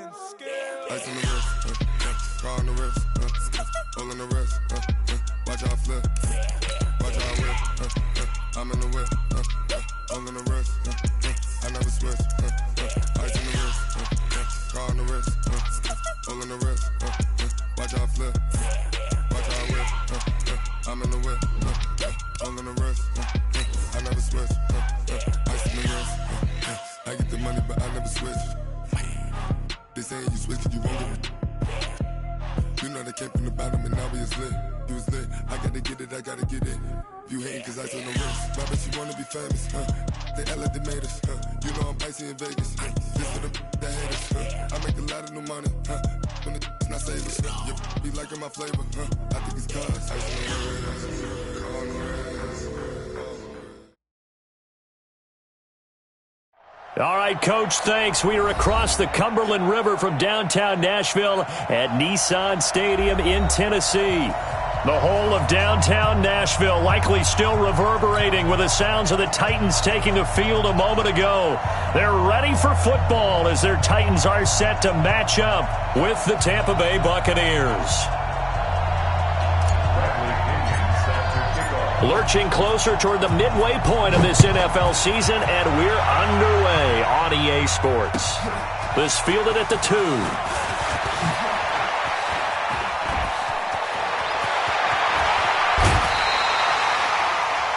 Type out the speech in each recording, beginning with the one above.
Ice on the wrist, car on the wrist, hole in the wrist, watch how I flip, watch how I whip, I'm in the whip, hole in the wrist, I never switch, ice on the wrist, car on the wrist, hole in the wrist, watch how I flip, watch how I whip, I'm in the whip, hole in the wrist, I never switch, ice on the wrist, I get the money but I never switch. They saying you switch cause you won't get it. You know they came from the bottom and now we is lit. You was lit, I gotta get it, I gotta get it. You hating cause ice on the wrist. Why bet you wanna be famous, They act like they made us, You know I'm icy in Vegas, Just for the that hate us, I make a lot of new money, When the not save us, You be liking my flavor, I think it's cause ice on the wrist, on the wrist. All right, Coach, thanks. We are across the Cumberland River from downtown Nashville at Nissan Stadium in Tennessee. The whole of downtown Nashville likely still reverberating with the sounds of the Titans taking the field a moment ago. They're ready for football as their Titans are set to match up with the Tampa Bay Buccaneers. Lurching closer toward the midway point of this NFL season, and we're underway on EA Sports. This fielded at the 2.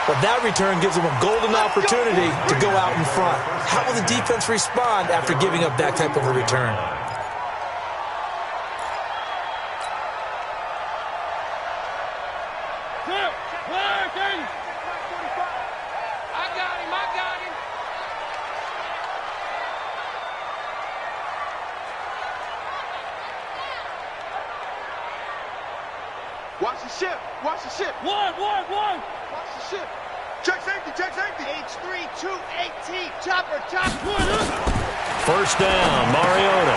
Well, that return gives them a golden opportunity to go out in front. How will the defense respond after giving up that type of a return? Watch the ship. Watch the ship. One. Watch the ship. Check safety. H3, 218. Chopper. First down, Mariota.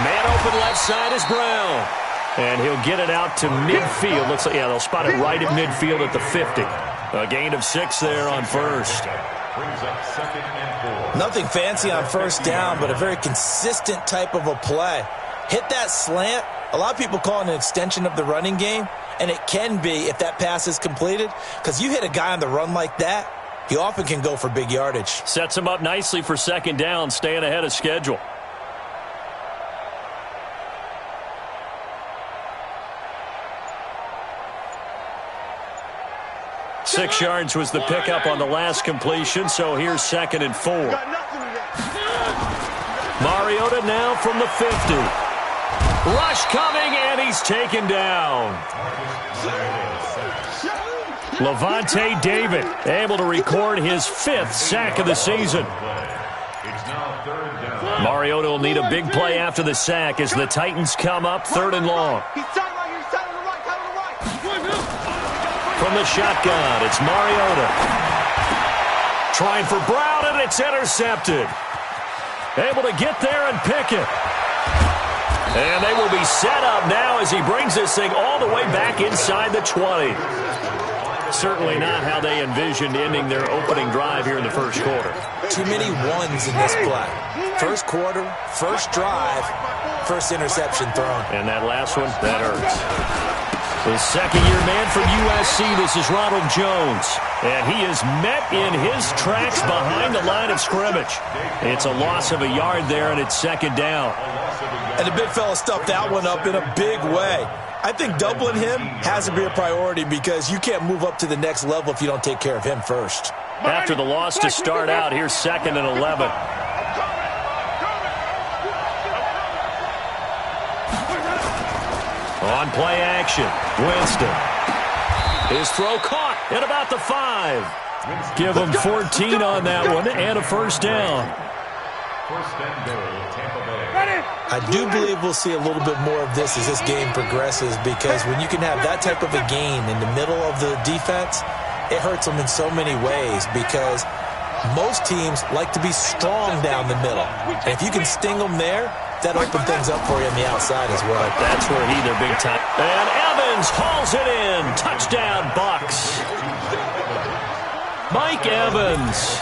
Man open left side is Brown. And he'll get it out to midfield. Looks like, they'll spot it right at midfield at the 50. A gain of 6 there on first. Nothing fancy on first down, but a very consistent type of a play. Hit that slant. A lot of people call it an extension of the running game, and it can be if that pass is completed, because you hit a guy on the run like that, he often can go for big yardage. Sets him up nicely for second down, staying ahead of schedule. Six yards was the pickup on the last completion, so here's 2nd and 4. Mariota now from the 50. Rush coming, and he's taken down. Levante David able to record his 5th sack of the season. Mariota will need a big play after the sack as the Titans come up 3rd and long. From the shotgun, it's Mariota. Trying for Brown, and it's intercepted. Able to get there and pick it. And they will be set up now as he brings this thing all the way back inside the 20. Certainly not how they envisioned ending their opening drive here in the first quarter. Too many ones in this play. First quarter, first drive, first interception thrown. And that last one, that hurts. The second-year man from USC, this is Ronald Jones. And he is met in his tracks behind the line of scrimmage. It's a loss of a yard there, and it's 2nd down. And the big fella stuffed that one up in a big way. I think doubling him has to be a priority because you can't move up to the next level if you don't take care of him first. After the loss to start out, here's 2nd and 11. On play action, Winston. His throw caught at about the 5. Give him 14 on that one and a first down. I do believe we'll see a little bit more of this as this game progresses because when you can have that type of a gain in the middle of the defense, it hurts them in so many ways because most teams like to be strong down the middle. And if you can sting them there, that opens things up for you on the outside as well. That's where they're big time. And Evans hauls it in. Touchdown, Bucs. Mike Evans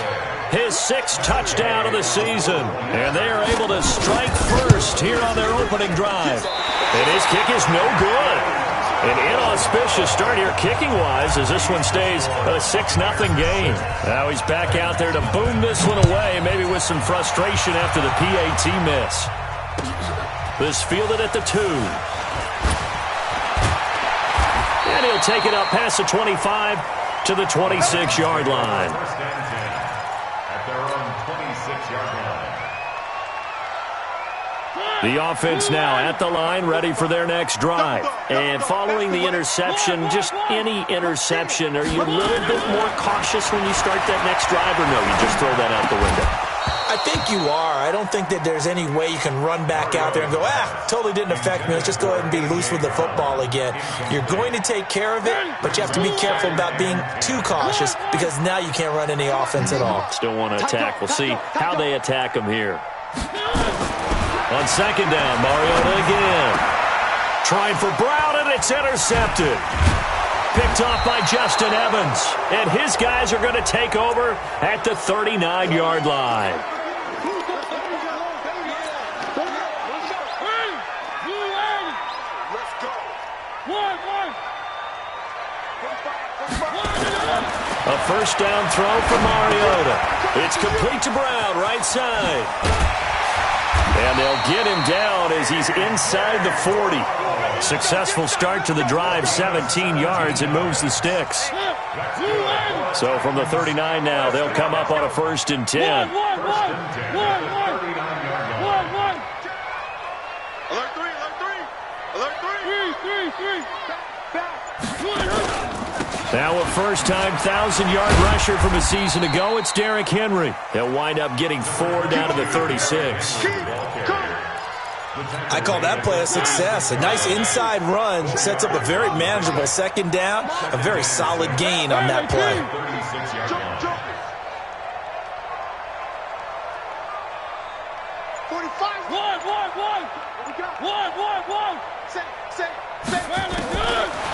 his 6th touchdown of the season. And they are able to strike first here on their opening drive. And his kick is no good. An inauspicious start here kicking-wise as this one stays a 6-0 game. Now he's back out there to boom this one away, maybe with some frustration after the PAT miss. This fielded at the 2. And he'll take it up past the 25 to the 26-yard line. First and 10 at their own 26-yard line. The offense now at the line, ready for their next drive. And following the interception, just any interception, are you a little bit more cautious when you start that next drive, or no, you just throw that out the window? I think you are. I don't think that there's any way you can run back out there and go, totally didn't affect me. Let's just go ahead and be loose with the football again. You're going to take care of it, but you have to be careful about being too cautious because now you can't run any offense at all. Still want to attack. We'll see how they attack him here. On second down, Mariota again. Trying for Brown, and it's intercepted. Picked off by Justin Evans. And his guys are going to take over at the 39-yard line. A first down throw for Mariota. It's complete to Brown, right side. And they'll get him down as he's inside the 40. Successful start to the drive, 17 yards, and moves the sticks. So from the 39 now, they'll come up on a 1st and 10. Now a first-time 1,000-yard rusher from a season ago, it's Derrick Henry. He'll wind up getting 4 down to the 36. I call that play a success. A nice inside run sets up a very manageable second down, a very solid gain on that play.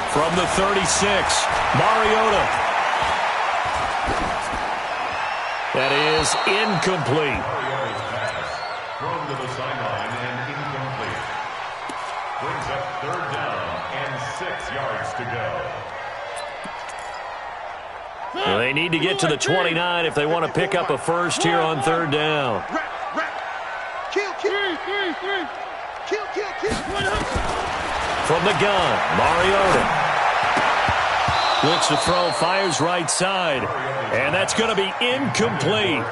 From the 36, Mariota. That is incomplete. Thrown to the sideline and incomplete. Brings up 3rd down and 6 yards to go. Well, they need to get to the 29 if they want to pick up a first here on 3rd down. From the gun, Mariota. Looks to throw, fires right side. And that's going to be incomplete.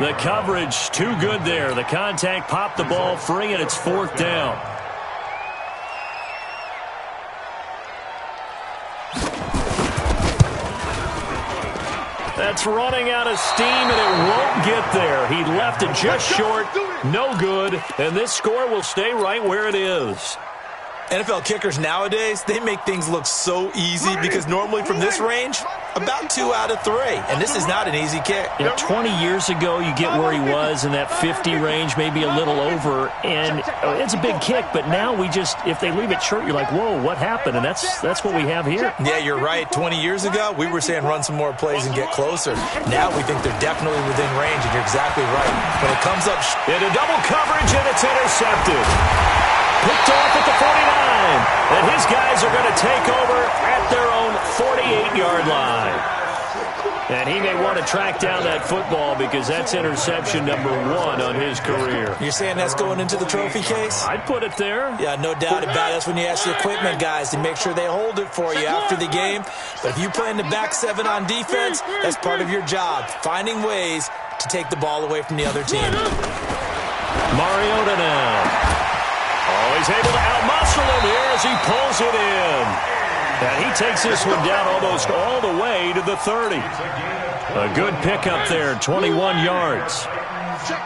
The coverage too good there. The contact popped the ball free, and it's 4th down. That's running out of steam, and it won't get there. He left it just short. No good. And this score will stay right where it is. NFL kickers nowadays, they make things look so easy because normally from this range, about 2 out of 3. And this is not an easy kick. Yeah, 20 years ago, you get where he was in that 50 range, maybe a little over, and it's a big kick. But now we just, if they leave it short, you're like, whoa, what happened? And that's what we have here. Yeah, you're right. 20 years ago, we were saying run some more plays and get closer. Now we think they're definitely within range, and you're exactly right. When it comes up into double coverage, and it's intercepted. Picked off at the 49, and his guys are going to take over at their own 48-yard line. And he may want to track down that football because that's interception number 1 on his career. You're saying that's going into the trophy case? I'd put it there. Yeah, no doubt about it. That's when you ask the equipment guys to make sure they hold it for you after the game. But if you play in the back 7 on defense, that's part of your job, finding ways to take the ball away from the other team. Mariota now. Oh, he's able to outmuscle him here as he pulls it in. And he takes this one down almost all the way to the 30. A good pickup there, 21 yards. Check.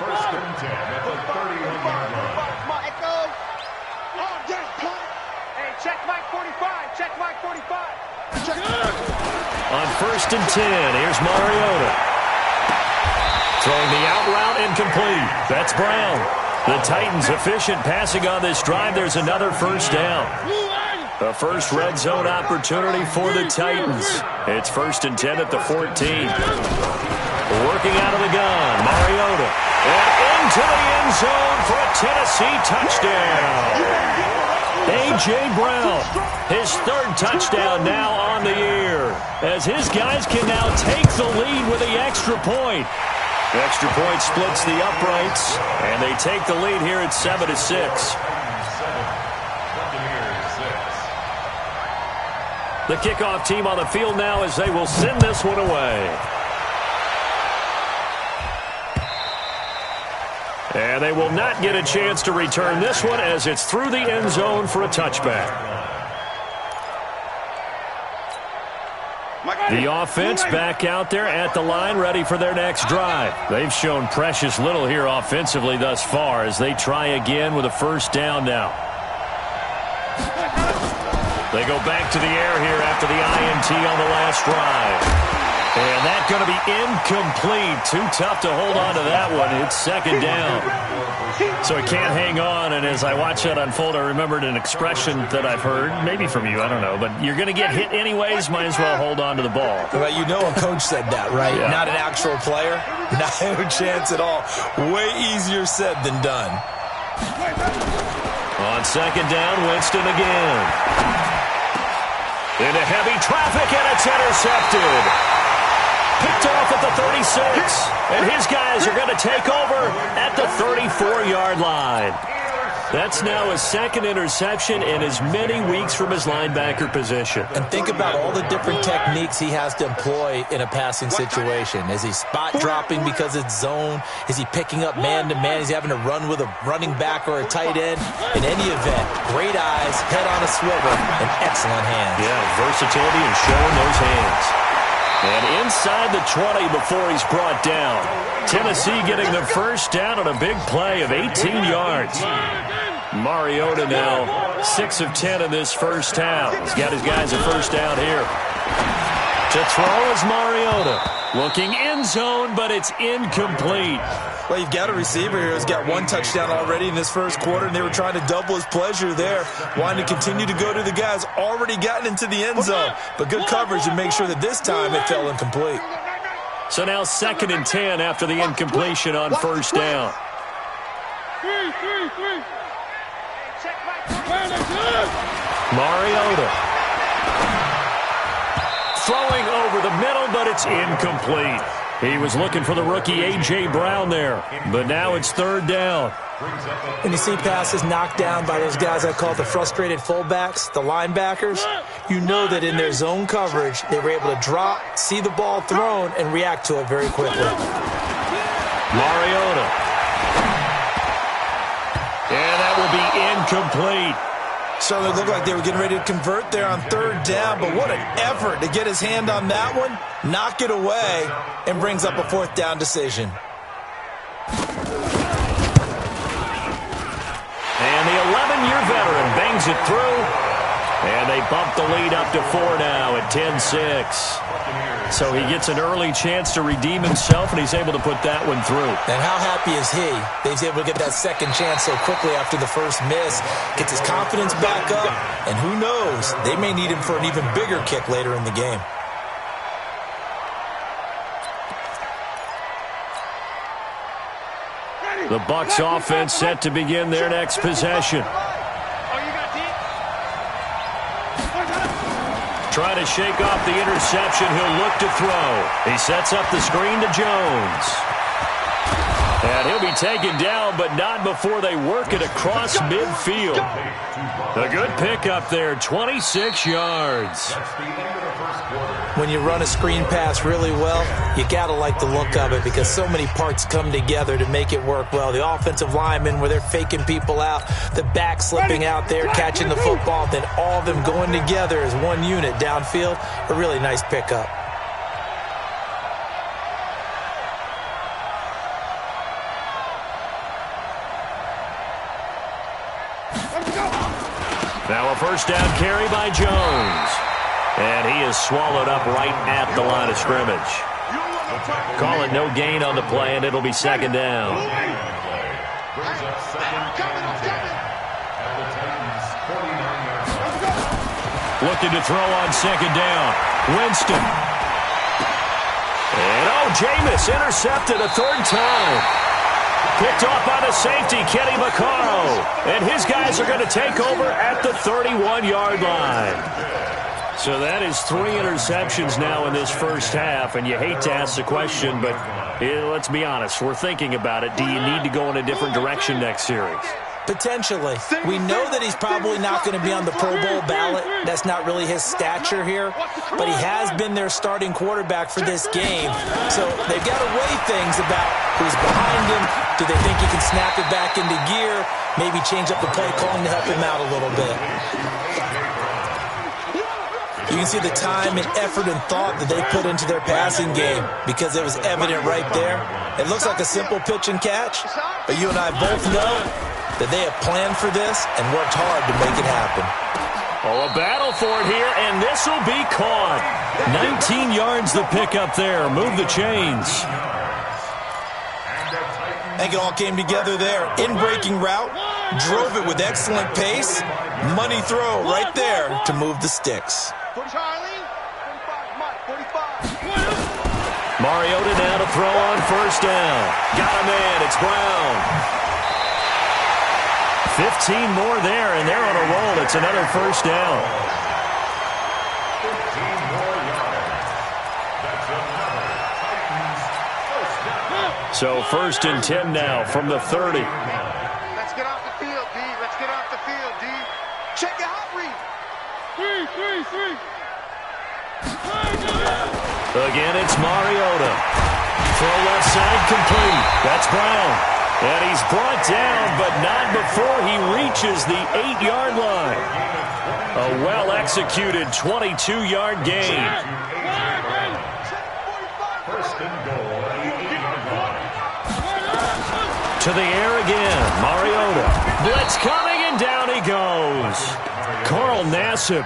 First and 10 at the 31-yard line. Come on, Echo. Oh, yes, play. Hey, check Mike 45. Check Mike 45. Check. On 1st and 10, here's Mariota. Throwing the out route incomplete. That's Brown. The Titans efficient passing on this drive. There's another first down. The first red zone opportunity for the Titans. It's 1st and 10 at the 14. Working out of the gun, Mariota. And into the end zone for a Tennessee touchdown. A.J. Brown, his 3rd touchdown now on the year, as his guys can now take the lead with the extra point. The extra point splits the uprights, and they take the lead here at 7-6. The kickoff team on the field now as they will send this one away. And they will not get a chance to return this one as it's through the end zone for a touchback. The offense back out there at the line, ready for their next drive. They've shown precious little here offensively thus far as they try again with a 1st down now. They go back to the air here after the INT on the last drive. And that's going to be incomplete. Too tough to hold on to that one. It's 2nd down. So it can't hang on. And as I watch that unfold, I remembered an expression that I've heard, maybe from you, I don't know. But you're going to get hit anyways, might as well hold on to the ball. Well, you know a coach said that, right? Yeah. Not an actual player. Not a chance at all. Way easier said than done. On 2nd down, Winston again. Into heavy traffic, and it's intercepted. Picked off at the 36, and his guys are going to take over at the 34-yard line. That's now his 2nd interception in as many weeks from his linebacker position. And think about all the different techniques he has to employ in a passing situation. Is he spot dropping because it's zone? Is he picking up man-to-man? Is he having to run with a running back or a tight end? In any event, great eyes, head on a swivel, and excellent hands. Yeah, versatility and showing those hands. And inside the 20 before he's brought down. Tennessee getting the 1st down on a big play of 18 yards. Mariota now 6 of 10 in this 1st half. He's got his guys a 1st down here. To throw is Mariota. Looking end zone, but it's incomplete. Well, you've got a receiver here who's got 1 touchdown already in this 1st quarter, and they were trying to double his pleasure there, wanting to continue to go to the guys already gotten into the end zone. But good coverage to make sure that this time it fell incomplete. So now 2nd and 10 after the incompletion on 1st down. Mariota. Throwing over the middle, but it's incomplete. He was looking for the rookie A.J. Brown there, but now it's 3rd down. When you see passes knocked down by those guys I call the frustrated fullbacks, the linebackers, you know that in their zone coverage, they were able to drop, see the ball thrown, and react to it very quickly. Mariota. And that will be incomplete. Certainly looked like they were getting ready to convert there on 3rd down, but what an effort to get his hand on that one, knock it away, and brings up a 4th down decision. And the 11-year veteran bangs it through, and they bump the lead up to 4 now at 10-6. So he gets an early chance to redeem himself, and he's able to put that one through. And how happy is he that he's able to get that 2nd chance so quickly after the 1st miss, gets his confidence back up, and who knows, they may need him for an even bigger kick later in the game. The Bucs offense set to begin their next possession. Trying to shake off the interception, he'll look to throw. He sets up the screen to Jones. And he'll be taken down, but not before they work it across midfield. A good pickup there, 26 yards. When you run a screen pass really well, you got to like the look of it because so many parts come together to make it work well. The offensive linemen, where they're faking people out, the back slipping out there, catching the football, then all of them going together as one unit downfield. A really nice pickup. Now a 1st down carry by Jones. And he is swallowed up right at the line of scrimmage. Call it no gain on the play, and it'll be 2nd down. Looking to throw on second down. Winston. And Jameis intercepted a third time. Picked off by the safety, Kenny Vaccaro. And his guys are going to take over at the 31-yard line. So that is 3 interceptions now in this first half. And you hate to ask the question, but let's be honest. We're thinking about it. Do you need to go in a different direction next series? Potentially. We know that he's probably not going to be on the Pro Bowl ballot. That's not really his stature here. But he has been their starting quarterback for this game. So they've got to weigh things about who's behind him. Do they think he can snap it back into gear? Maybe change up the play calling to help him out a little bit. You can see the time and effort and thought that they put into their passing game because it was evident right there. It looks like a simple pitch and catch, but you and I both know that they have planned for this and worked hard to make it happen. Oh, a battle for it here, and this will be caught. 19 yards the pick up there. Move the chains. I think it all came together there. In-breaking route, drove it with excellent pace. Money throw right there to move the sticks. Mariota now to throw on first down. Got a man. It's Brown. 15 more there, and they're on a roll. It's another first down. 15 more yards. That's another Titans first down. So 1st and 10 now from the 30. Let's get off the field, D. Let's get off the field, D. Check your hot read. 3. Again, it's Mariota. Throw left side complete. That's Brown. And he's brought down, but not before he reaches the 8-yard line. A well-executed 22-yard gain. First and goal at the 8-yard line. To the air again. Mariota. Blitz coming, and down he goes. Carl Nassib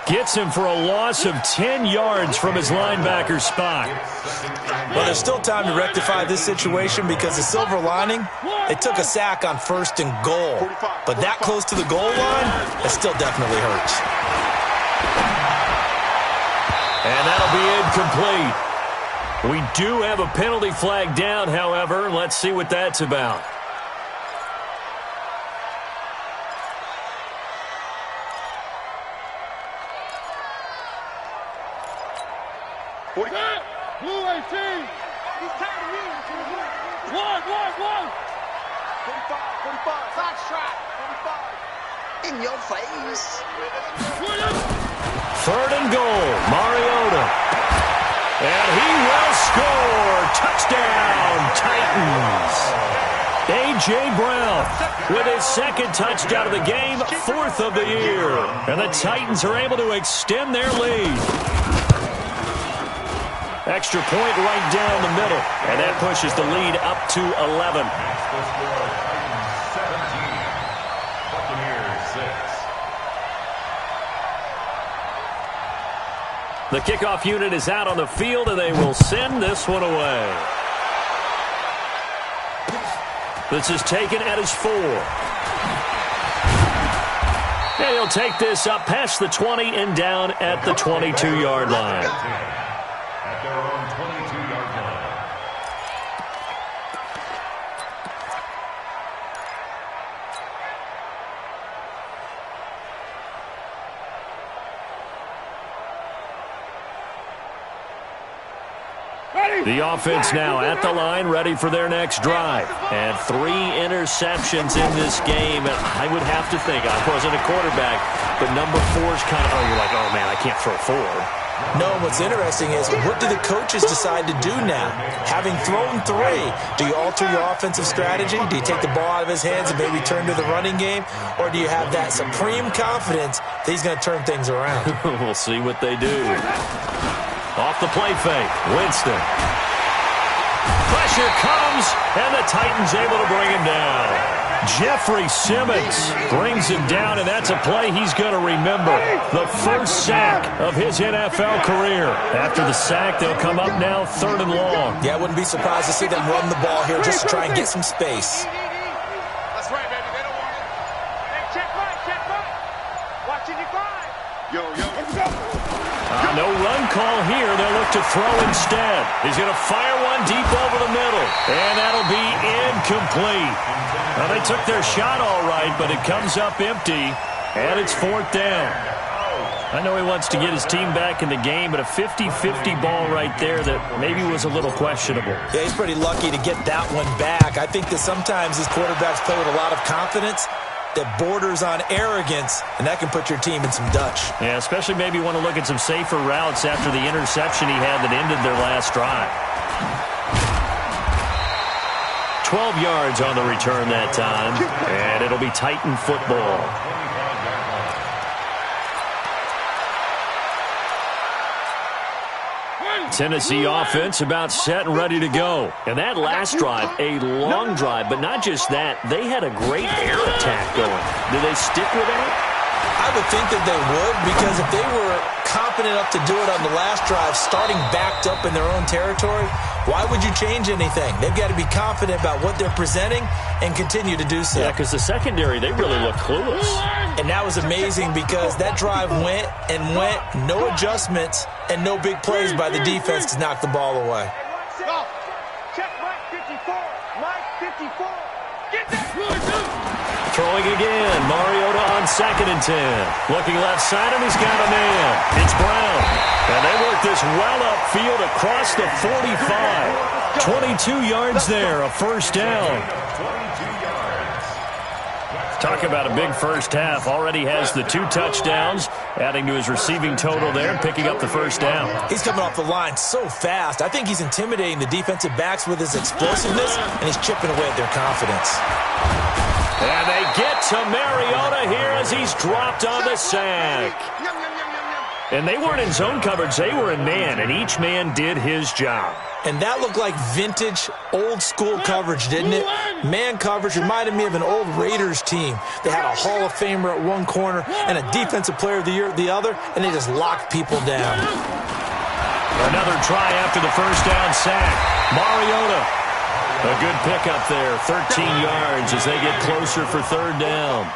gets him for a loss of 10 yards from his linebacker spot. Well, there's still time to rectify this situation because the silver lining, they took a sack on 1st and goal. But that close to the goal line, it still definitely hurts. And that'll be incomplete. We do have a penalty flag down, however. Let's see what that's about. Blue 18. He's tired of you. 1. 45. Side shot. 45. In your face. 3rd and goal. Mariota. And he will score. Touchdown, Titans. A.J. Brown with his 2nd touchdown of the game, 4th of the year. And the Titans are able to extend their lead. Extra point right down the middle, and that pushes the lead up to 11. The kickoff unit is out on the field, and they will send this one away. This is taken at his 4. And he'll take this up past the 20 and down at the 22-yard line. At their own 22-yard line. The offense now at the line, ready for their next drive. And 3 interceptions in this game. And I would have to think, I wasn't a quarterback, but number 4 is kind of, you're like, oh, man, I can't throw 4. No, what's interesting is what do the coaches decide to do now? Having thrown 3, do you alter your offensive strategy? Do you take the ball out of his hands and maybe turn to the running game? Or do you have that supreme confidence that he's going to turn things around? We'll see what they do. Off the play fake, Winston. Pressure comes, and the Titans able to bring him down. Jeffrey Simmons brings him down, and that's a play he's going to remember. The first sack of his NFL career. After the sack, they'll come up now 3rd and long. Yeah, I wouldn't be surprised to see them run the ball here just to try and get some space. That's right, baby. They don't want it. Hey, check right. Watching you grind. Yo. no run call here. They'll look to throw instead. He's going to fire one deep over the middle. And that'll be incomplete. Well, they took their shot all right, but it comes up empty. And it's 4th down. I know he wants to get his team back in the game, but a 50-50 ball right there that maybe was a little questionable. Yeah, he's pretty lucky to get that one back. I think that sometimes these quarterbacks play with a lot of confidence that borders on arrogance, and that can put your team in some Dutch. Yeah, especially maybe want to look at some safer routes after the interception he had that ended their last drive. 12 yards on the return that time, and it'll be Titan football. Tennessee offense about set and ready to go. And that last drive, a long drive, but not just that. They had a great air attack going. Do they stick with that? I would think that they would, because if they were confident enough to do it on the last drive, starting backed up in their own territory, why would you change anything? They've got to be confident about what they're presenting and continue to do so. Yeah, because the secondary, they really look clueless. And that was amazing because that drive went and went, no adjustments and no big plays by the defense to knock the ball away. Go. Check Mike 54. Mike 54. Get that. Throwing again. Mariota on 2nd and 10. Looking left side, and he's got a man. It's Brown. And they work this well upfield across the 45. 22 yards there, a 1st down. Talk about a big first half. Already has the 2 touchdowns, adding to his receiving total there and picking up the 1st down. He's coming off the line so fast. I think he's intimidating the defensive backs with his explosiveness, and he's chipping away at their confidence. And they get to Mariota here as he's dropped on the sack. And they weren't in zone coverage. They were in man, and each man did his job. And that looked like vintage, old-school coverage, didn't it? Man coverage reminded me of an old Raiders team. They had a Hall of Famer at one corner and a Defensive Player of the Year at the other, and they just locked people down. Another try after the 1st down sack. Mariota. A good pickup there, 13 yards as they get closer for 3rd down.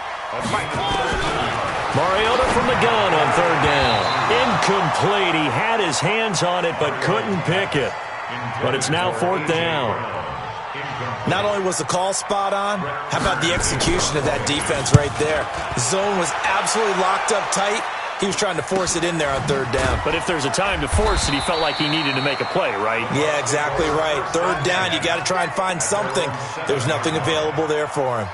Mariota from the gun on 3rd down. Incomplete. He had his hands on it but couldn't pick it. But it's now 4th down. Not only was the call spot on, how about the execution of that defense right there? The zone was absolutely locked up tight. He was trying to force it in there on 3rd down. But if there's a time to force it, he felt like he needed to make a play, right? Yeah, exactly right. 3rd down, you got to try and find something. There's nothing available there for him.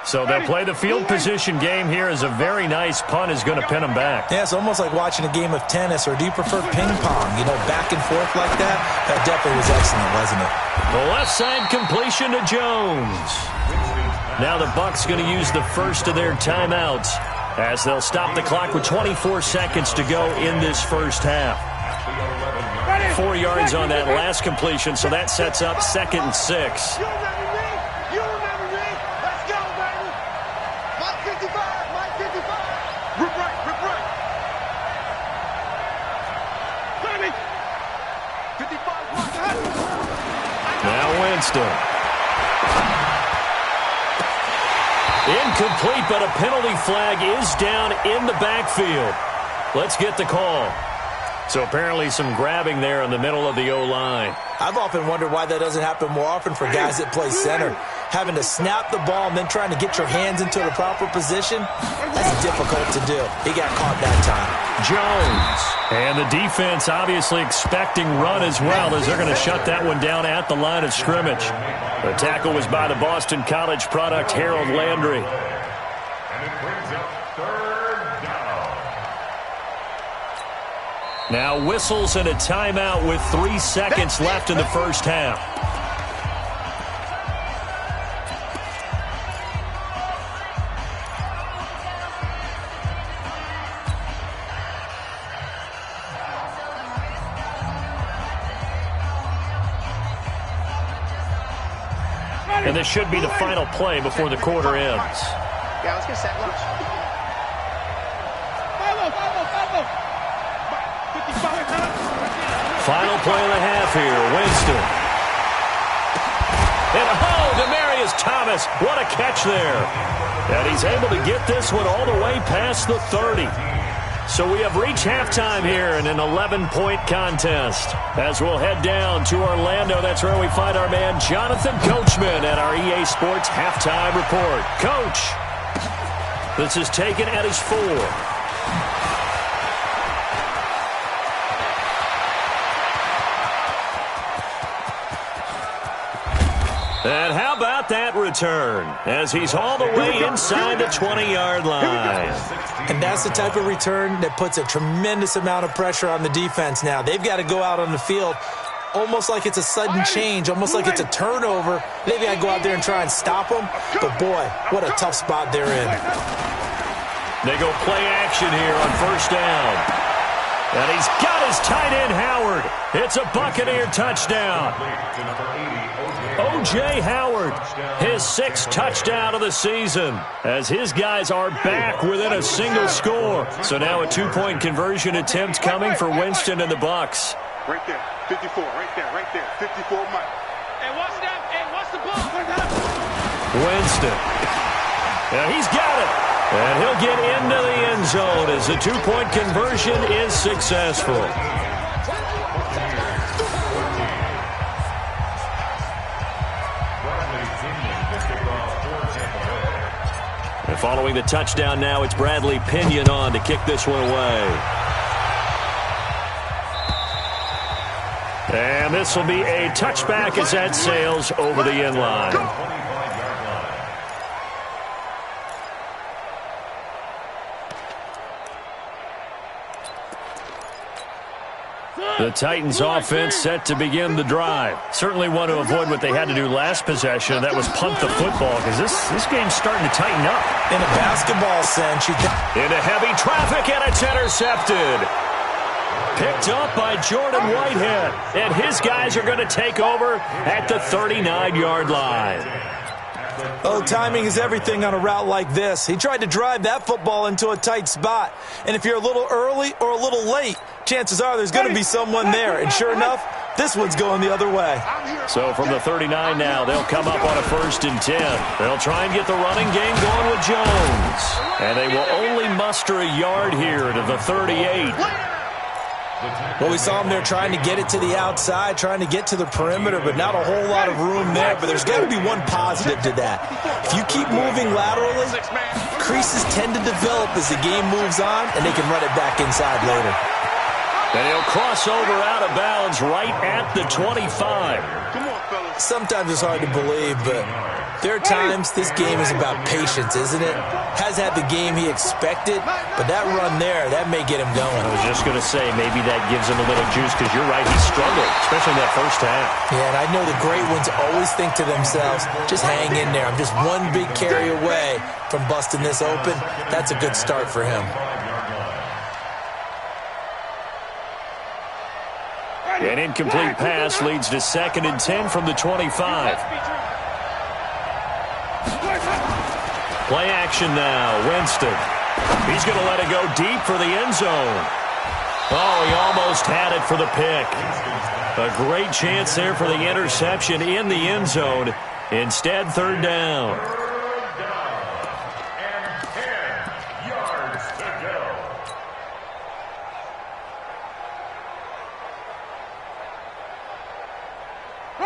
So they'll play the field position game here as a very nice punt is going to pin them back. Yeah, it's almost like watching a game of tennis, or do you prefer ping pong? You know, back and forth like that? That definitely was excellent, wasn't it? The left side completion to Jones. Now the Bucs going to use the first of their timeouts as they'll stop the clock with 24 seconds to go in this first half. 4 yards on that last completion, so that sets up 2nd and 6. Now Winston. Incomplete, but a penalty flag is down in the backfield. Let's get the call. So apparently some grabbing there in the middle of the O-line. I've often wondered why that doesn't happen more often for guys that play center. Having to snap the ball and then trying to get your hands into the proper position, that's difficult to do. He got caught that time. Jones. And the defense obviously expecting run as well as they're going to shut that one down at the line of scrimmage. The tackle was by the Boston College product, Harold Landry. And it brings up 3rd down. Now whistles and a timeout with 3 seconds left in the first half. And this should be the final play before the quarter ends. Yeah, let's get set. Watch. Final play of the half here. Winston. And Demaryius Thomas. What a catch there. And he's able to get this one all the way past the 30. So we have reached halftime here in an 11-point contest. As we'll head down to Orlando, that's where we find our man Jonathan Coachman at our EA Sports Halftime Report. Coach, this is taken at his 4. And how about that return as he's all the way inside the 20-yard line. And that's the type of return that puts a tremendous amount of pressure on the defense now. They've got to go out on the field almost like it's a sudden change, almost like it's a turnover. They've got to go out there and try and stop them. But, boy, what a tough spot they're in. They go play action here on first down. And he's got his tight end, Howard. It's a Buccaneer touchdown. O.J. Howard, his 6th touchdown of the season, as his guys are back within a single score. So now a 2-point conversion attempt coming for Winston and the Bucs. Right there, 54, right there, 54 Mike. Hey, watch that, hey, watch the ball. Winston. Now he's got it. And he'll get into the end zone as the 2-point conversion is successful. And following the touchdown now, it's Bradley Pinion on to kick this one away. And this will be a touchback as that sails over the end line. The Titans offense set to begin the drive. Certainly want to avoid what they had to do last possession. That was punt the football because this game's starting to tighten up. In a basketball sense, into heavy traffic, and it's intercepted. Picked up by Jordan Whitehead. And his guys are going to take over at the 39-yard line. Oh, timing is everything on a route like this. He tried to drive that football into a tight spot. And if you're a little early or a little late, chances are there's going to be someone there. And sure enough, this one's going the other way. So from the 39 now, they'll come up on a 1st and 10. They'll try and get the running game going with Jones. And they will only muster a yard here to the 38. Well, we saw him there trying to get it to the outside, trying to get to the perimeter, but not a whole lot of room there. But there's got to be one positive to that. If you keep moving laterally, creases tend to develop as the game moves on, and they can run it back inside later. And he'll cross over out of bounds right at the 25. Sometimes it's hard to believe, but there are times this game is about patience, isn't it? Has had the game he expected, but that run there, that may get him going. I was just going to say, maybe that gives him a little juice because you're right, he struggled, especially in that first half. Yeah, and I know the great ones always think to themselves, just hang in there. I'm just one big carry away from busting this open. That's a good start for him. An incomplete pass leads to 2nd and 10 from the 25. Play action now, Winston. He's going to let it go deep for the end zone. Oh, he almost had it for the pick. A great chance there for the interception in the end zone. Instead, 3rd down.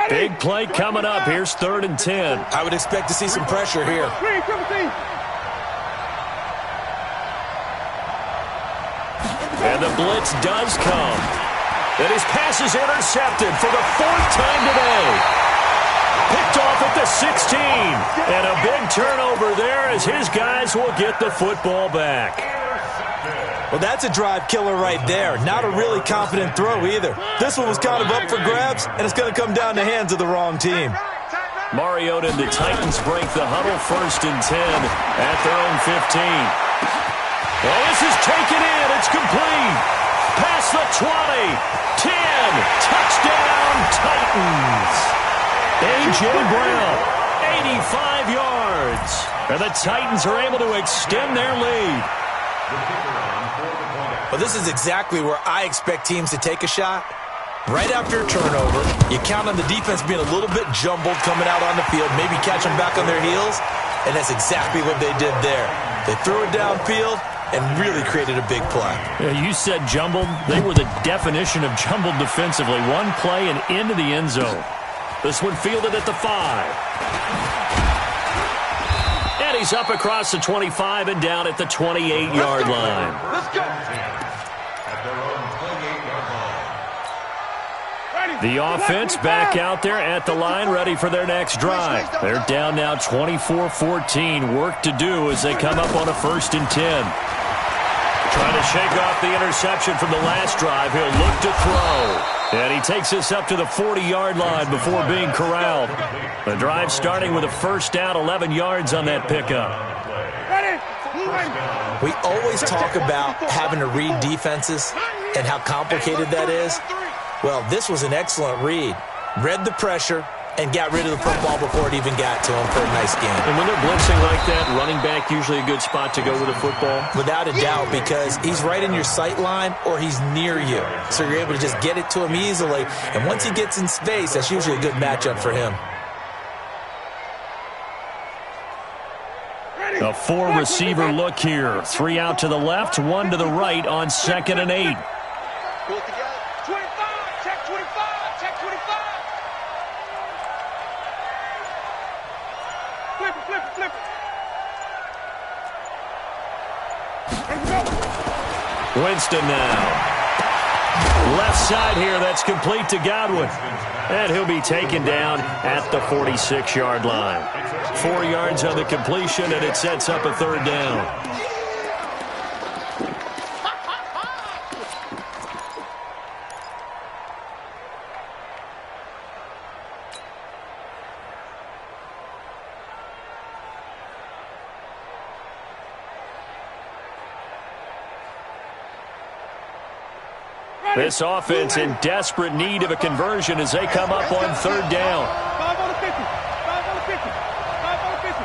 Big play coming up. Here's 3rd and 10. I would expect to see some pressure here. And the blitz does come. And his pass is intercepted for the 4th time today. Picked off at the 16. And a big turnover there as his guys will get the football back. Well, that's a drive killer right there. Not a really confident throw either. This one was kind of up for grabs, and it's going to come down the hands of the wrong team. Mariota and the Titans break the huddle 1st and 10 at their own 15. Well, this is taken in. It's complete. Past the 20. 10. Touchdown, Titans. A.J. Brown, 85 yards. And the Titans are able to extend their lead. Well, this is exactly where I expect teams to take a shot. Right after a turnover, you count on the defense being a little bit jumbled coming out on the field, maybe catch them back on their heels, and that's exactly what they did there. They threw it downfield, and really created a big play. Yeah, you said jumbled. They were the definition of jumbled defensively. One play and into the end zone. This one fielded at the 5. And he's up across the 25 and down at the 28-yard line. Let's go. The offense back out there at the line, ready for their next drive. They're down now 24-14. Work to do as they come up on a 1st and 10. Trying to shake off the interception from the last drive. He'll look to throw. And he takes us up to the 40-yard line before being corralled. The drive starting with a 1st down, 11 yards on that pickup. We always talk about having to read defenses and how complicated that is. Well, this was an excellent read. Read the pressure and got rid of the football before it even got to him for a nice game. And when they're blitzing like that, running back usually a good spot to go with the football? Without a doubt, because he's right in your sight line or he's near you. So you're able to just get it to him easily. And once he gets in space, that's usually a good matchup for him. A 4-receiver look here. 3 out to the left, 1 to the right on 2nd and 8. Pull it together. 25. Check 25. Check 25. Flip it, flip it, flip it. Winston now. Left side here, that's complete to Godwin. And he'll be taken down at the 46-yard line. 4 yards on the completion, and it sets up a 3rd down. This offense in desperate need of a conversion as they come up on 3rd down. 5 on the 50. 5 on the 50. 5 on the 50.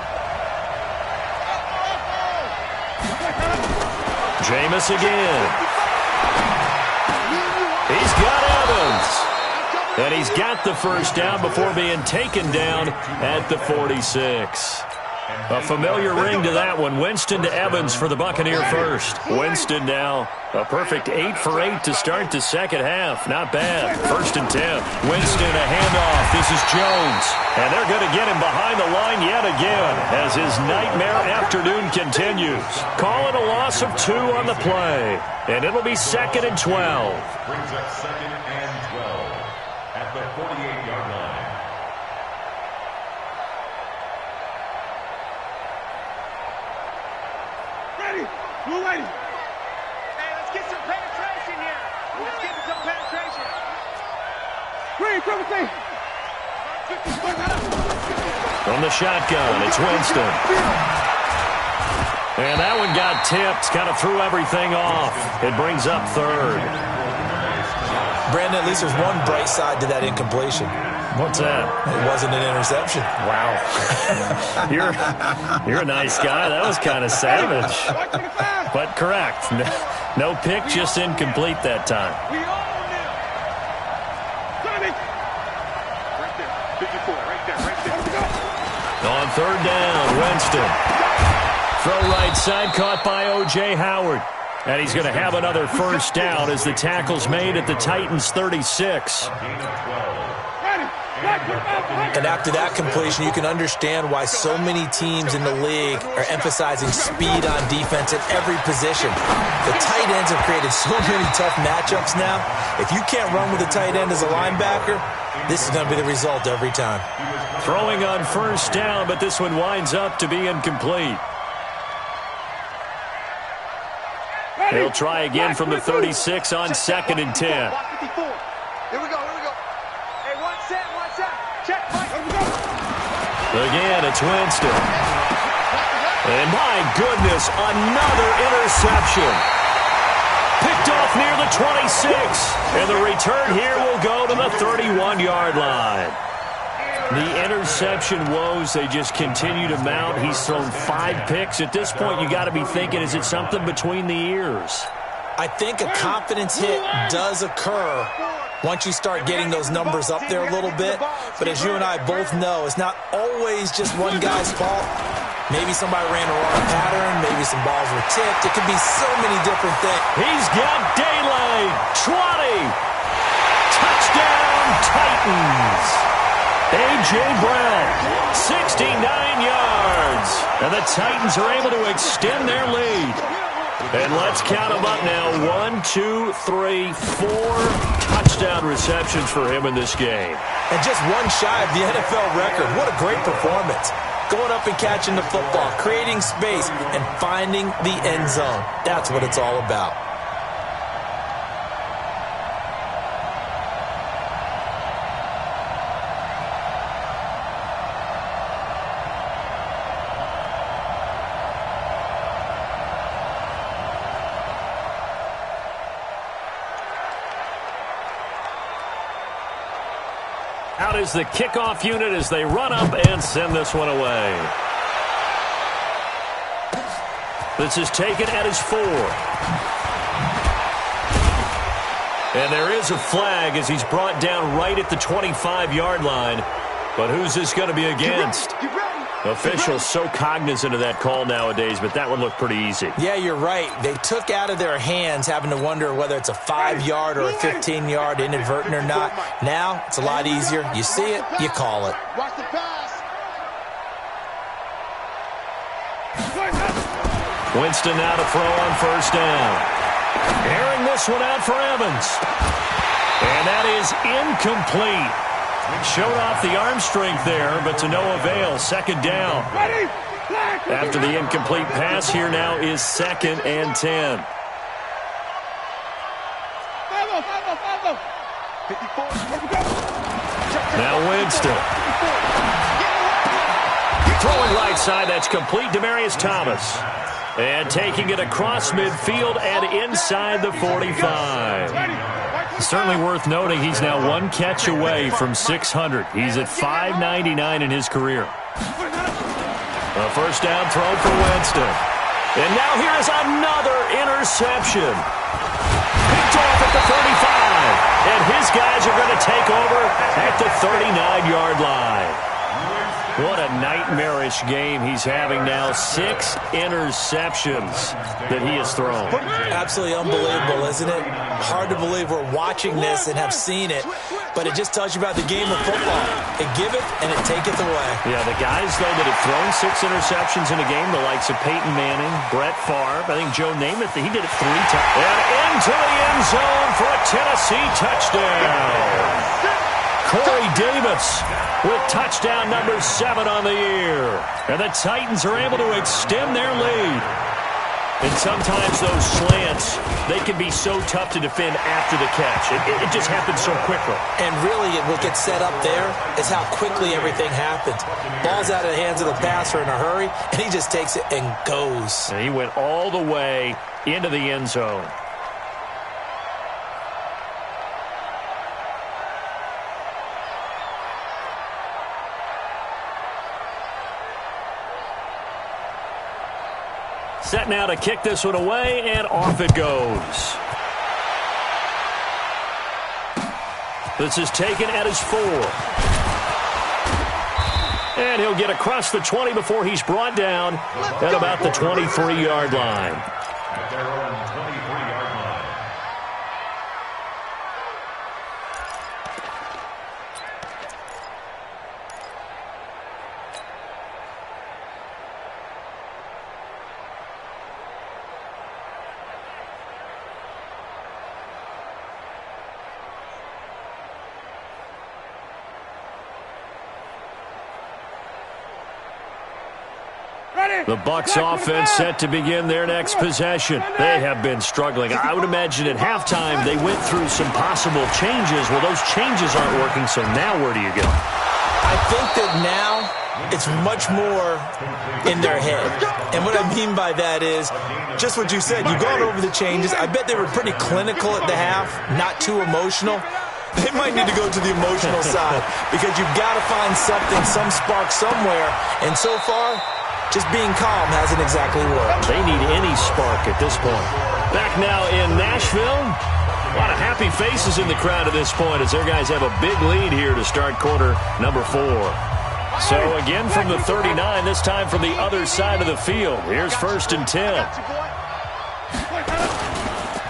Jameis again. He's got Evans. And he's got the 1st down before being taken down at the 46. A familiar ring to that one. Winston to Evans for the Buccaneer first. Winston now a perfect 8 for 8 to start the 2nd half. Not bad. 1st and 10. Winston a handoff. This is Jones. And they're going to get him behind the line yet again as his nightmare afternoon continues. Call it a loss of 2 on the play. And it'll be 2nd and 12. Brings up 2nd and 12 at the 48-yard line. Blue lady. Hey, let's get some penetration here. Let's get some penetration. Green, everything. From the shotgun, it's Winston. And that one got tipped, kind of threw everything off. It brings up 3rd. Brandon, at least there's one bright side to that incompletion. What's that? It wasn't an interception. Wow. You're a nice guy. That was kind of savage. But correct. No pick, just incomplete that time. We all knew. Tommy. Right there. 54. Right there. Right there. On 3rd down, Winston. Throw right side, caught by O.J. Howard. And he's going to have another 1st down as the tackle's made at the Titans' 36. And after that completion, you can understand why so many teams in the league are emphasizing speed on defense at every position. The tight ends have created so many tough matchups now. If you can't run with a tight end as a linebacker, this is going to be the result every time. Throwing on 1st down, but this one winds up to be incomplete. He'll try again from the 36 on 2nd and 10. Here we go. Here we go. Hey, one set. Check. Again, it's Winston. And my goodness, another interception. Picked off near the 26. And the return here will go to the 31-yard line. The interception woes, they just continue to mount. He's thrown 5 picks. At this point, you got to be thinking, is it something between the ears? I think a confidence hit does occur once you start getting those numbers up there a little bit. But as you and I both know, it's not always just one guy's fault. Maybe somebody ran a wrong pattern. Maybe some balls were tipped. It could be so many different things. He's got daylight. 20. Touchdown, Titans. A.J. Brown, 69 yards. And the Titans are able to extend their lead. And let's count them up now. 1, 2, 3, 4 touchdown receptions for him in this game. And just one shy of the NFL record. What a great performance. Going up and catching the football, creating space, and finding the end zone. That's what it's all about. Out is the kickoff unit as they run up and send this one away. This is taken at his 4. And there is a flag as he's brought down right at the 25-yard line. But who's this going to be against? Officials so cognizant of that call nowadays, but that one looked pretty easy. Yeah, you're right. They took out of their hands having to wonder whether it's a 5-yard or a 15-yard, inadvertent or not. Now, it's a lot easier. You see it, you call it. Watch the pass. Winston now to throw on first down. Airing this one out for Evans. And that is incomplete. Showed off the arm strength there, but to no avail. Second down. After the incomplete pass, here now is 2nd and 10. Now Winston. Throwing right side, that's complete. Demaryius Thomas. And taking it across midfield and inside the 45. Certainly worth noting he's now one catch away from 600. He's at 599 in his career. A first down throw for Winston. And now here is another interception. Picked off at the 35. And his guys are going to take over at the 39-yard line. What a nightmarish game he's having now. 6 interceptions that he has thrown. Absolutely unbelievable, isn't it? Hard to believe we're watching this and have seen it, but it just tells you about the game of football. It giveth and it taketh away. Yeah, the guys, though, that have thrown 6 interceptions in a game, the likes of Peyton Manning, Brett Favre, I think Joe Namath, he did it 3 times. And into the end zone for a Tennessee touchdown. Corey Davis with touchdown number 7 on the year. And the Titans are able to extend their lead. And sometimes those slants, they can be so tough to defend after the catch. It just happens so quickly. And really, what gets set up there is how quickly everything happens. Ball's out of the hands of the passer in a hurry, and he just takes it and goes. And he went all the way into the end zone. Set now to kick this one away, and off it goes. This is taken at his 4. And he'll get across the 20 before he's brought down at about the 23-yard line. At their own 23-yard line. The Bucs offense set to begin their next possession. They have been struggling. I would imagine at halftime they went through some possible changes. Well, those changes aren't working, so now where do you go? I think that now it's much more in their head. And what I mean by that is just what you said. You've gone over the changes. I bet they were pretty clinical at the half, not too emotional. They might need to go to the emotional side because you've got to find something, some spark somewhere. And so far, just being calm hasn't exactly worked. They need any spark at this point. Back now in Nashville. A lot of happy faces in the crowd at this point as their guys have a big lead here to start quarter number 4. So again from the 39, this time from the other side of the field. Here's 1st and 10.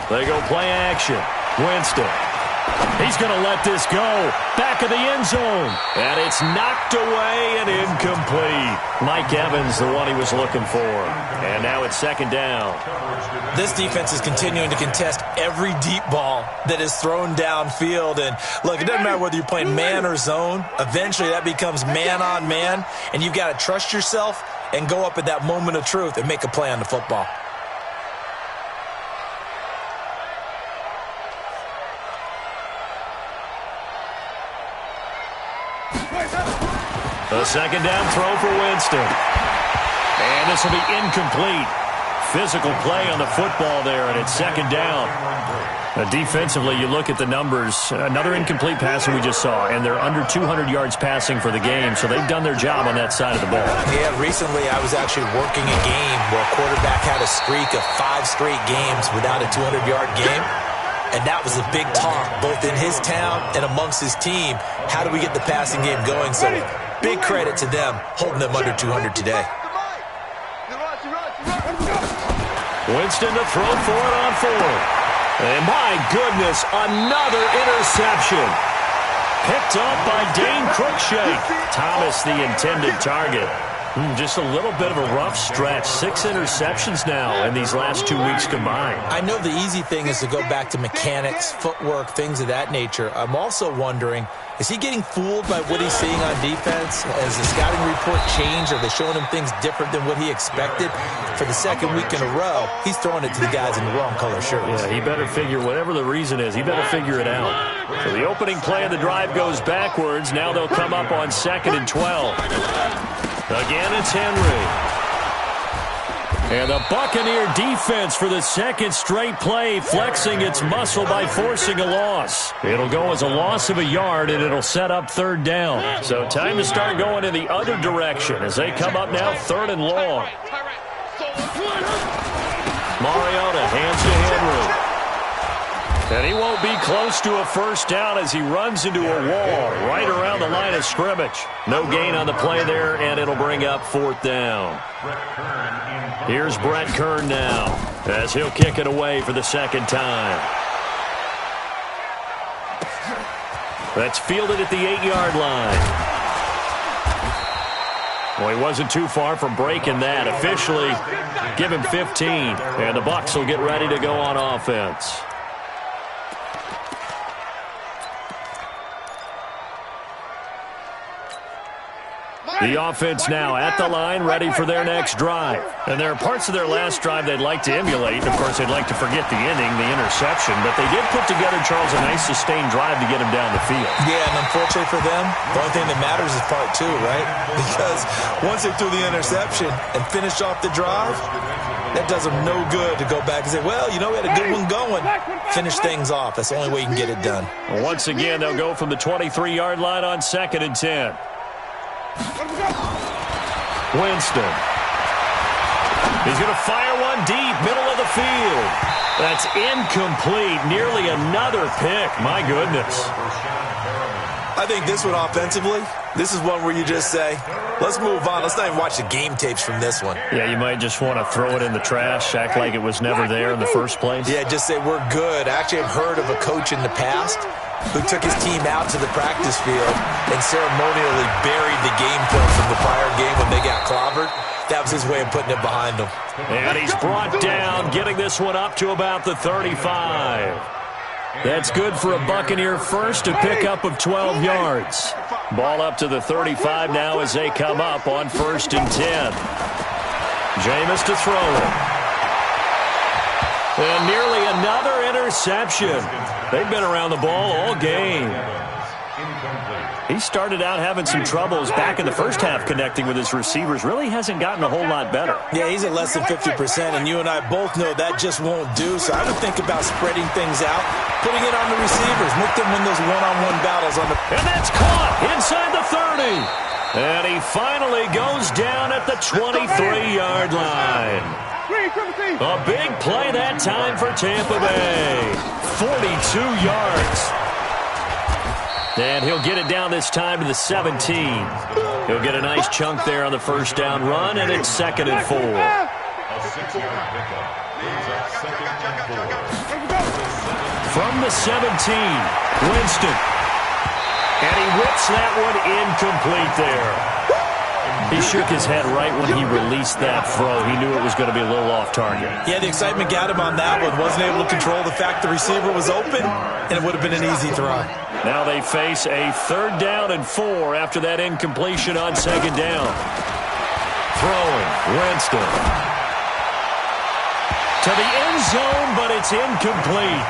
They go play action. Winston. He's going to let this go. Back of the end zone. And it's knocked away and incomplete. Mike Evans, the one he was looking for. And now it's 2nd down. This defense is continuing to contest every deep ball that is thrown downfield. And look, it doesn't matter whether you're playing man or zone. Eventually that becomes man on man. And you've got to trust yourself and go up at that moment of truth and make a play on the football. A 2nd down throw for Winston. And this will be incomplete. Physical play on the football there, and it's 2nd down. Defensively, you look at the numbers. Another incomplete pass we just saw, and they're under 200 yards passing for the game, so they've done their job on that side of the ball. Yeah, recently I was actually working a game where a quarterback had a streak of 5 straight games without a 200-yard game. And that was a big talk, both in his town and amongst his team. How do we get the passing game going? So big credit to them, holding them under 200 today. Winston to throw for it on 4th. And my goodness, another interception. Picked up by Dane Cruikshank. Thomas, the intended target. Just a little bit of a rough stretch. 6 interceptions now in these last 2 weeks combined. I know the easy thing is to go back to mechanics, footwork, things of that nature. I'm also wondering, is he getting fooled by what he's seeing on defense? Has the scouting report changed? Are they showing him things different than what he expected? For the 2nd week in a row, he's throwing it to the guys in the wrong color shirts. Yeah, he better figure, whatever the reason is, he better figure it out. So the opening play of the drive goes backwards. Now they'll come up on 2nd and 12. Again, it's Henry. And the Buccaneer defense for the 2nd straight play, flexing its muscle by forcing a loss. It'll go as a loss of a yard, and it'll set up 3rd down. So time to start going in the other direction as they come up now 3rd and long. Mariota hands to Henry. And he won't be close to a 1st down as he runs into a wall right around the line of scrimmage. No gain on the play there, and it'll bring up 4th down. Here's Brett Kern now as he'll kick it away for the 2nd time. That's fielded at the 8-yard line. Well, he wasn't too far from breaking that. Officially, give him 15, and the Bucs will get ready to go on offense. The offense now at the line, ready for their next drive. And there are parts of their last drive they'd like to emulate. And, of course, they'd like to forget the inning, the interception. But they did put together, Charles, a nice sustained drive to get him down the field. Yeah, and unfortunately for them, the only thing that matters is part 2, right? Because once they threw the interception and finished off the drive, that does them no good to go back and say, well, you know, we had a good one going. Finish things off. That's the only way you can get it done. Well, once again, they'll go from the 23-yard line on 2nd and 10. Winston. He's going to fire one deep, middle of the field. That's incomplete. Nearly another pick. My goodness. I think this one offensively, this is one where you just say, let's move on. Let's not even watch the game tapes from this one. Yeah, you might just want to throw it in the trash, act like it was never there in the first place. Yeah, just say we're good. Actually, I've heard of a coach in the past who took his team out to the practice field and ceremonially buried the game film from the prior game when they got clobbered. That was his way of putting it behind him. And he's brought down, getting this one up to about the 35. That's good for a Buccaneer first, a pickup of 12 yards. Ball up to the 35 now as they come up on 1st and 10. Jameis to throw it. And nearly another interception. They've been around the ball all game. He started out having some troubles back in the first half connecting with his receivers. Really hasn't gotten a whole lot better. Yeah, he's at less than 50%, and you and I both know that just won't do. So I would think about spreading things out, putting it on the receivers, make them win those one-on-one battles on the... And that's caught inside the 30. And he finally goes down at the 23-yard line. A big play that time for Tampa Bay. 42 yards. And he'll get it down this time to the 17. He'll get a nice chunk there on the first down run, and it's 2nd and 4. A 6-yard pickup. Brings up 2nd and 4. From the 17, Winston. And he whips that one incomplete there. He shook his head right when he released that throw. He knew it was going to be a little off target. Yeah, the excitement got him on that one. Wasn't able to control the fact the receiver was open, and it would have been an easy throw. Now they face a 3rd down and 4 after that incompletion on 2nd down. Throwing, Winston. To the end zone, but it's incomplete.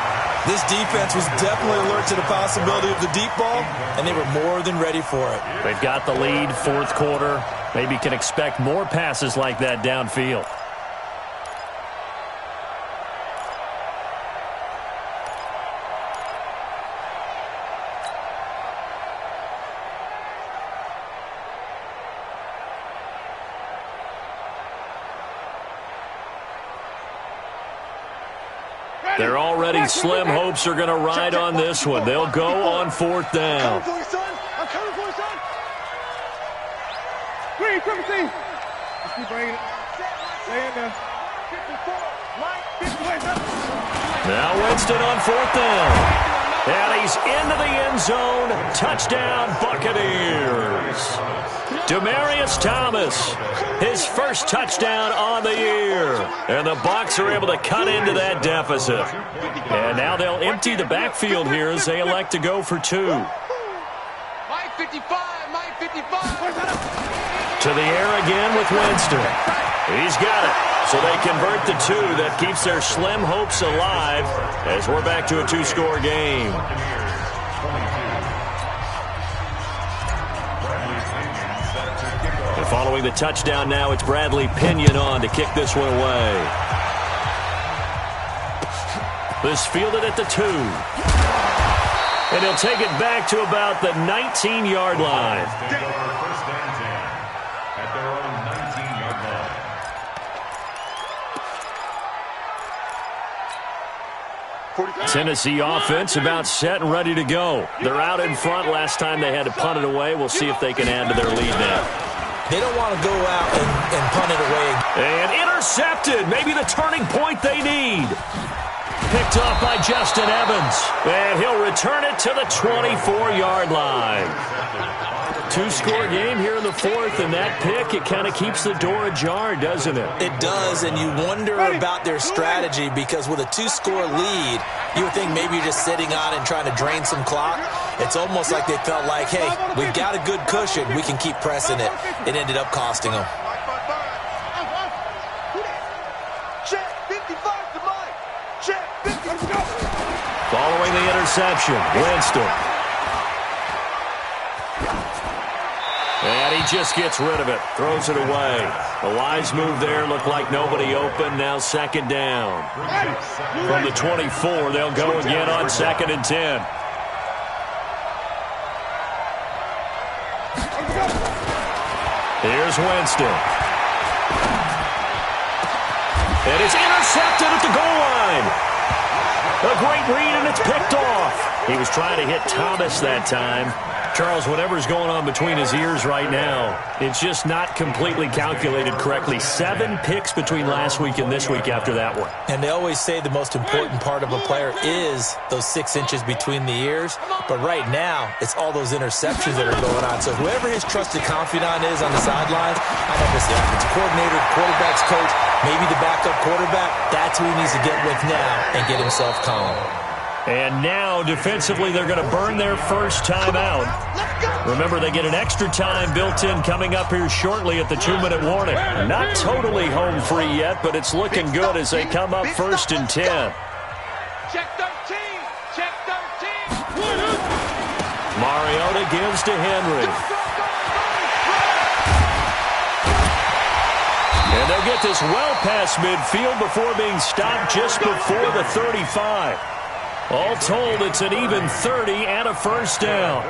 This defense was definitely alert to the possibility of the deep ball, and they were more than ready for it. They've got the lead, 4th quarter. Maybe can expect more passes like that downfield. Their already slim hopes are going to ride on this one. They'll go on 4th down. I'm coming for you, son. Green, triple C. Just keep bringing it. Stay in there. 54. Now Winston on 4th down. And he's into the end zone. Touchdown, Buccaneers. Demaryius Thomas, his first touchdown on the year. And the Bucs are able to cut into that deficit. And now they'll empty the backfield here as they elect to go for 2. My 55. To the air again with Winston. He's got it. So they convert the 2. That keeps their slim hopes alive as we're back to a 2-score game. And following the touchdown now, it's Bradley Pinion on to kick this one away. This fielded at the 2. And he'll take it back to about the 19-yard line. Tennessee offense about set and ready to go. They're out in front. Last time they had to punt it away. We'll see if they can add to their lead now. They don't want to go out and punt it away. And intercepted. Maybe the turning point they need. Picked off by Justin Evans. And he'll return it to the 24-yard line. 2-score game here in the 4th, and that pick, it kind of keeps the door ajar, doesn't it? It does, and you wonder about their strategy because with a 2-score lead, you would think maybe you're just sitting on it and trying to drain some clock. It's almost like they felt like, hey, we've got a good cushion. We can keep pressing it. It ended up costing them. Following the interception, Winston. And he just gets rid of it, throws it away. A wise move there, looked like nobody open, now 2nd down. From the 24, they'll go again on 2nd and 10. Here's Winston. And it's intercepted at the goal line. A great read, and it's picked off. He was trying to hit Thomas that time. Charles, whatever's going on between his ears right now, it's just not completely calculated correctly. 7 picks between last week and this week after that one. And they always say the most important part of a player is those 6 inches between the ears. But right now, it's all those interceptions that are going on. So whoever his trusted confidant is on the sidelines, I don't know if it's the offensive coordinator, quarterback's coach, maybe the backup quarterback, that's who he needs to get with now and get himself calm. And now, defensively, they're going to burn their first timeout. Remember, they get an extra time built in coming up here shortly at the 2-minute warning. Not totally home free yet, but it's looking good as they come up 1st and 10. Check 13. Check 13. Mariota gives to Henry. And they'll get this well past midfield before being stopped just before the 35. All told, it's an even 30 and a first down.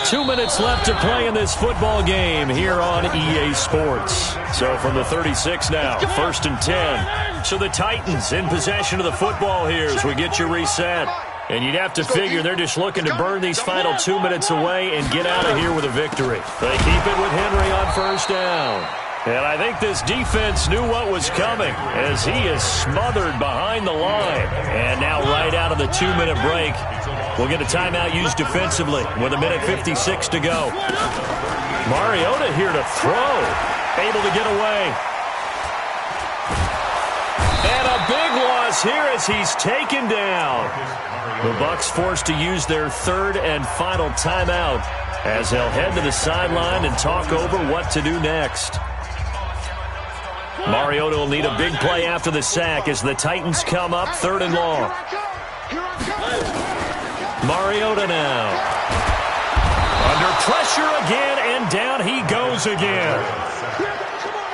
2 minutes left to play in this football game here on EA Sports. So from the 36 now, 1st and 10. So the Titans in possession of the football here as we get you reset. And you'd have to figure they're just looking to burn these final 2 minutes away and get out of here with a victory. They keep it with Henry on first down. And I think this defense knew what was coming as he is smothered behind the line. And now right out of the 2-minute break, we'll get a timeout used defensively with 1:56 to go. Mariota here to throw. Able to get away. And a big loss here as he's taken down. The Bucs forced to use their third and final timeout as they'll head to the sideline and talk over what to do next. Mariota will need a big play after the sack as the Titans come up 3rd and long. Mariota now. Under pressure again, and down he goes again.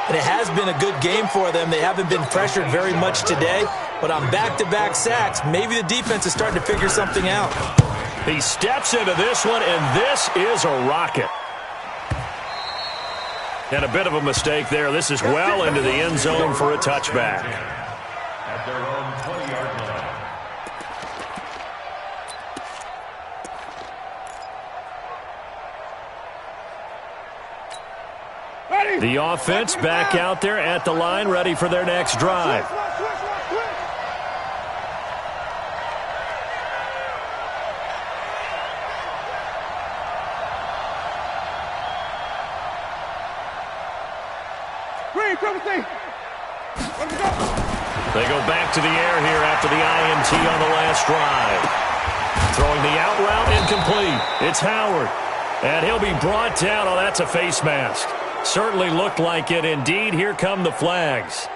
And it has been a good game for them. They haven't been pressured very much today, but on back-to-back sacks, maybe the defense is starting to figure something out. He steps into this one, and this is a rocket. And a bit of a mistake there. This is well into the end zone for a touchback. At their own 20-yard line. The offense back out there at the line, ready for their next drive. They go back to the air here after the INT on the last drive. Throwing the out route incomplete. It's Howard. And he'll be brought down. Oh, that's a face mask. Certainly looked like it. Indeed, here come the flags.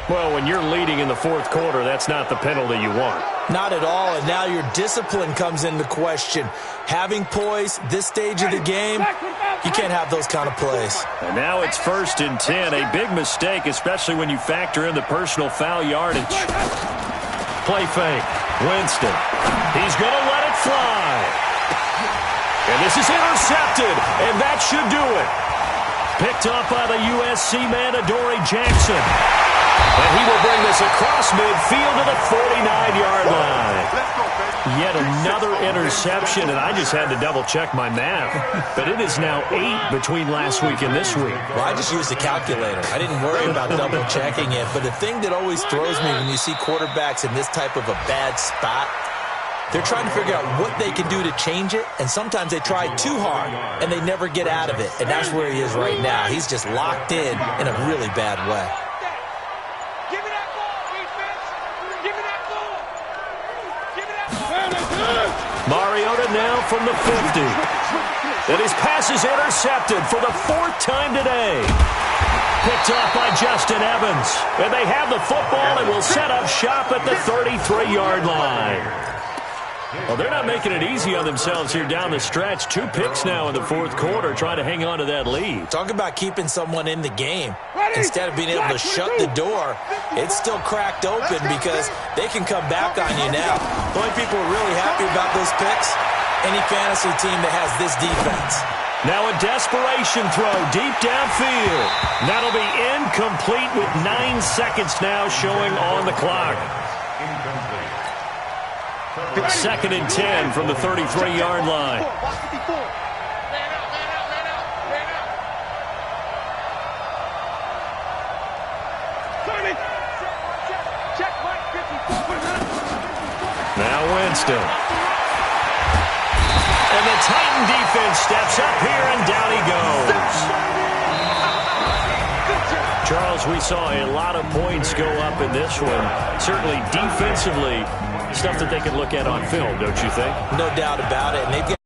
Well, when you're leading in the 4th quarter, that's not the penalty you want. Not at all, and now your discipline comes into question. Having poise this stage of the game, you can't have those kind of plays. And now it's 1st and 10. A big mistake, especially when you factor in the personal foul yardage. Play fake. Winston. He's going to let it fly. And this is intercepted, and that should do it. Picked up by the USC man, Adoree Jackson. And he will bring this across midfield to the 49-yard line. Yet another interception, and I just had to double-check my math. But it is now 8 between last week and this week. Well, I just used a calculator. I didn't worry about double-checking it. But the thing that always throws me when you see quarterbacks in this type of a bad spot, they're trying to figure out what they can do to change it, and sometimes they try too hard, and they never get out of it. And that's where he is right now. He's just locked in a really bad way. Mariota now from the 50. And his pass is intercepted for the 4th time today. Picked off by Justin Evans. And they have the football and will set up shop at the 33-yard line. Well, they're not making it easy on themselves here down the stretch. 2 picks now in the 4th quarter, trying to hang on to that lead. Talk about keeping someone in the game. Instead of being able to shut the door, it's still cracked open because they can come back on you now. The only people who are really happy about those picks, any fantasy team that has this defense. Now a desperation throw deep downfield. That'll be incomplete with 9 seconds now showing on the clock. 2nd and 10 from the 33-yard line. Now Winston. And the Titan defense steps up here, and down he goes. Charles, we saw a lot of points go up in this one. Certainly defensively, stuff that they can look at on film, don't you think? No doubt about it. And they've got